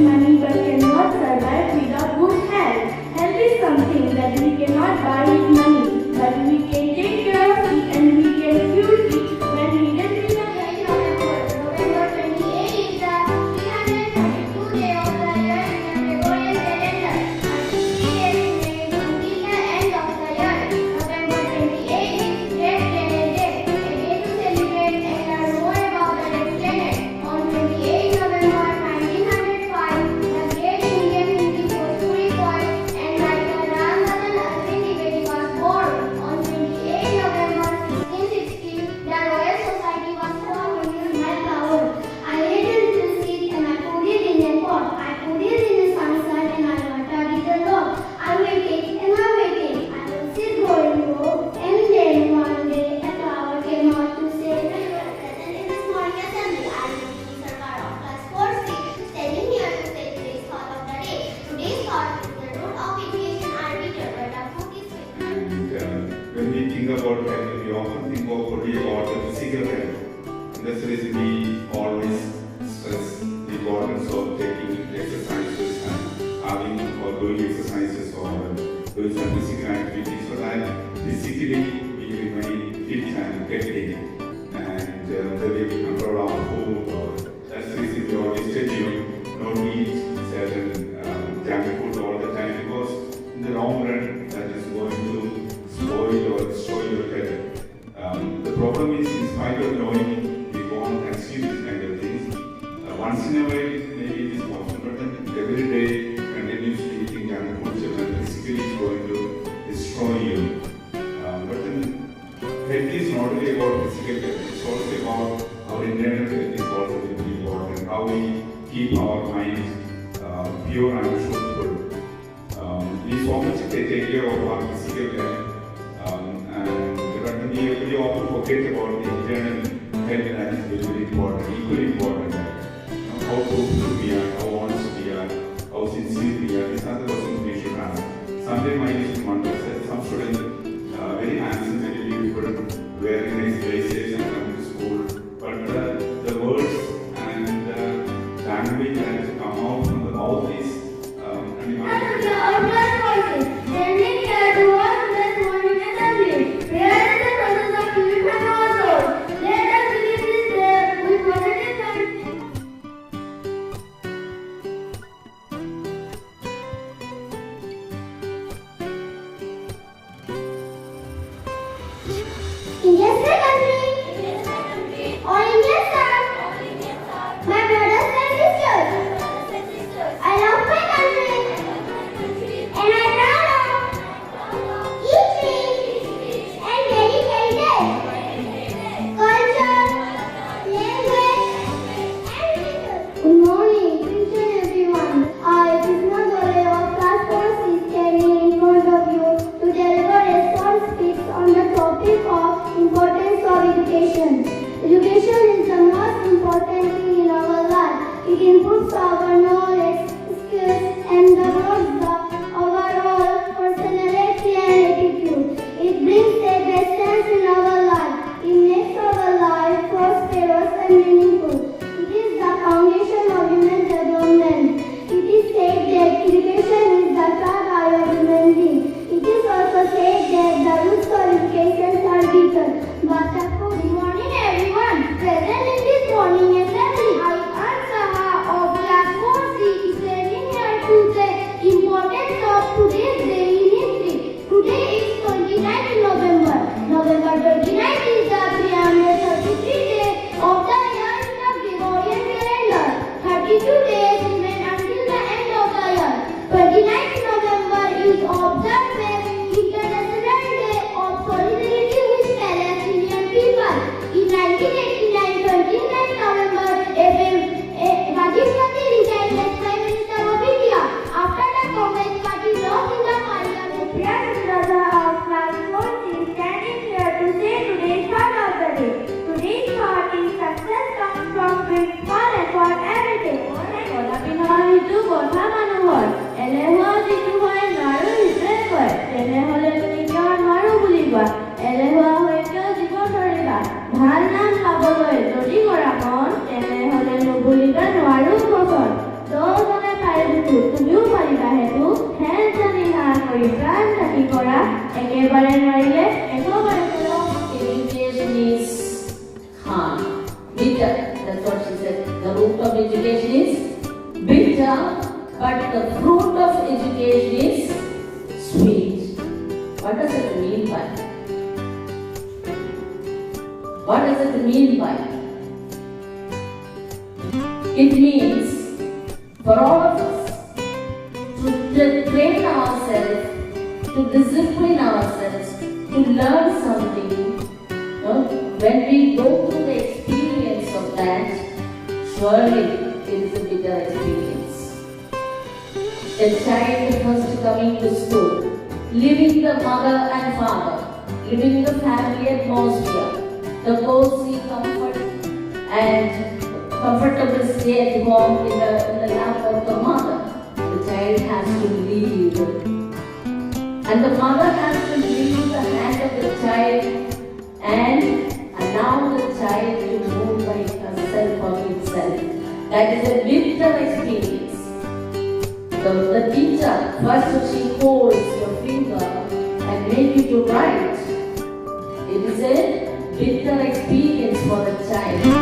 money but cannot survive without good health. Health is something that we cannot buy with money, but we can take care of it and we can fuel it when needed in the November 28 is the 332nd day of the year in the Gregorian calendar, and 50 days remain until the end of the year. November 28 is Red Planet Day, a day to celebrate and learn more about the red planet. On 28 November 1905, the great Indian Hindi Bhojpuri poet and writer Ramnath Trivedi was born. On 28 November 1660, the Royal Society was formed in Melbourne. I laid a little seed and I put it in a pot. I put it in the sunset and I watered it a lot. I waited and I waited. I was still growing low, and then one day a flower came out to say that you are present in this morning assembly. I am the Sarkar of class 4C, standing here to say today's thought of the day. Today's thought is the root of education are bitter, but the fruit is sweet. And when we think about health, we often think only about the physical health. In this reason, we always stress the importance of taking exercises and having or doing exercises or doing some physical activities so that physically we remain fit and healthy. And the way we control our food, that's the reason we always tell you not to eat certain junk food all the time because in the long run that is going to spoil or destroy your health. The problem is, in spite of knowing, we won't consume these kind of things. Once in a while, maybe it is possible, but then every day, continuously eating junk food, then physically is going to destroy you. But then, health is not only about physical health, it's also about our internal health is also very important. How we keep our mind pure and truthful. We so much take care of our physical health, but we often forget about the internal health that is very important, equally important. How truthful we are, how honest we are, how sincere we are. These are the questions we should ask. Sometimes I used to wonder that some students very handsome, very beautiful, wearing nice dresses and coming to school, but the words and the language that come out from the mouth is Standing here to watch this morning assembly, where is the process of purifying our souls. Let us begin this day with positive thinking. Indian country, all Indian sir, my brothers and sisters, I love my country. And I proud of eating and very heritage, culture, language, and religion. Good morning, each and everyone. I, Krishna Dole of class 4C, standing in front of you to deliver a short speech on the topic of importance of education. Education is the most important thing in our life. It improves our knowledge, skills, and develops the overall personality and attitude. It brings a best sense in our life. It makes our life prosperous and meaningful. It is the foundation of human development. It is said that education is the third eye of human being. It is also said that the roots of education are deeper. But good morning everyone. Present in this morning assembly, I am Saha of class 4C, standing here to say importance of today's day in history. Today is 29th November. November 29th is the 333th day of the year in the Gregorian calendar. 32 days remain until the end of the year. 29th November is observed as International Day of Solidarity with Palestinian people. In 1989, 29th November, Rajiv Gandhi resigned as Prime Minister of India after the Congress party lost in the parliament. Dear brother of class 4C, standing here to say today's thought of the day. Today's thought is success comes from quick small effort every day. Golapinor hitu gotha manuhor, elehua jitu hoy naru hitre koy, tenehole tumi kiyo naru buliba, elehua hoy kiyo jibo thoriba, bhal nam paboloi jodi kora mon, tenehole nubuliba naru koson. Those on a പറയാൻ വഴിയില്ലേ എന്നോ പറയുന്നല്ലോ Education is hard, bitter. That's what she said. The root of education is bitter, but the fruit of education is sweet. What does it mean by? What does it mean by? It means for all of us to train ourselves, to discipline ourselves, to learn something. When we go through the experience of that, surely it is a bitter experience. A child first coming to school, leaving the mother and father, leaving the family atmosphere, the cozy comfort and comfortable stay at home in the lap of the mother. The child has to leave. And the mother has to leave the hand of the child and allow the child to move by herself or himself. That is a bitter experience. The teacher, first she holds your finger and make you to write. It is a bitter experience for the child.